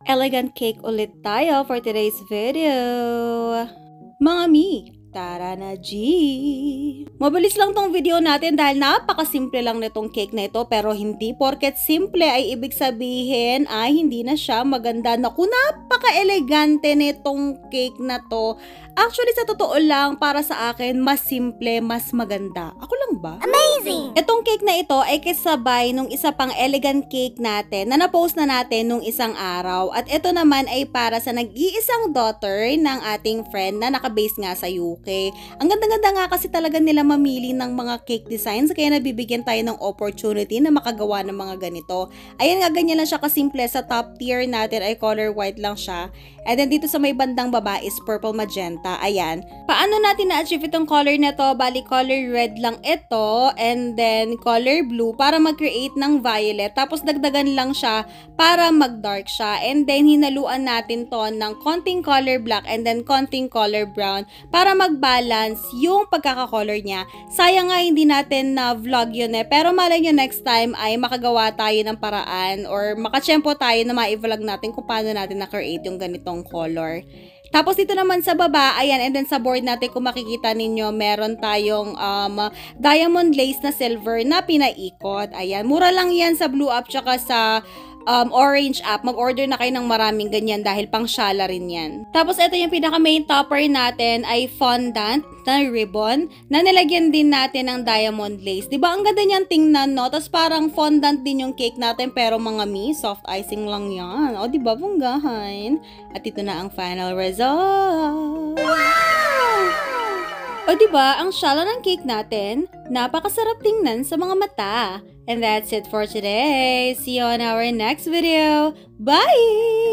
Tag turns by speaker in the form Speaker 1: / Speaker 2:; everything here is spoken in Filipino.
Speaker 1: Elegant cake ulit tayo for today's video. Mga mi, tara na G! Mabilis lang tong video natin dahil napakasimple lang nitong cake na ito, pero hindi porket simple ay ibig sabihin ay hindi na siya maganda. Naku, napaka-elegante nitong cake na to. Actually, sa totoo lang, para sa akin, mas simple, mas maganda. Ako lang ba?
Speaker 2: Amazing!
Speaker 1: Itong cake na ito ay kasabay nung isa pang elegant cake natin na na-post na natin nung isang araw. At ito naman ay para sa nag-iisang daughter ng ating friend na nakabase nga sa UK. Ang ganda-ganda nga kasi talaga nila mamili ng mga cake designs, kaya nabibigyan tayo ng opportunity na makagawa ng mga ganito. Ayan nga, ganyan lang siya kasimple. Sa top tier natin ay color white lang siya. And then dito sa may bandang baba is purple magenta. Ayan. Paano natin na-achieve itong color na to? Bali, color red lang ito. And then, color blue para mag-create ng violet. Tapos, dagdagan lang siya para mag-dark siya. And then, hinaluan natin to ng konting color black and then konting color brown para mag-balance yung pagkakakolor niya. Sayang nga hindi natin na-vlog yun eh. Pero malay nyo next time ay makagawa tayo ng paraan or makachempo tayo na ma-vlog natin kung paano natin na-create yung ganitong color. Tapos dito naman sa baba, ayan, and then sa board natin kung makikita ninyo, meron tayong diamond lace na silver na pinaikot. Ayan, mura lang yan sa Blue App tsaka sa Orange App. Mag-order na kayo ng maraming ganyan dahil pang shala rin yan. Tapos ito yung pinaka main topper natin ay fondant na ribbon na nilagyan din natin ng diamond lace. Diba ang ganda niyan tingnan, no? Tapos parang fondant din yung cake natin pero mga mi, soft icing lang yan. O diba, bunggahan? At ito na ang final result. Wow! O diba, ang shala ng cake natin, napakasarap tingnan sa mga mata. And that's it for today. See you on our next video. Bye!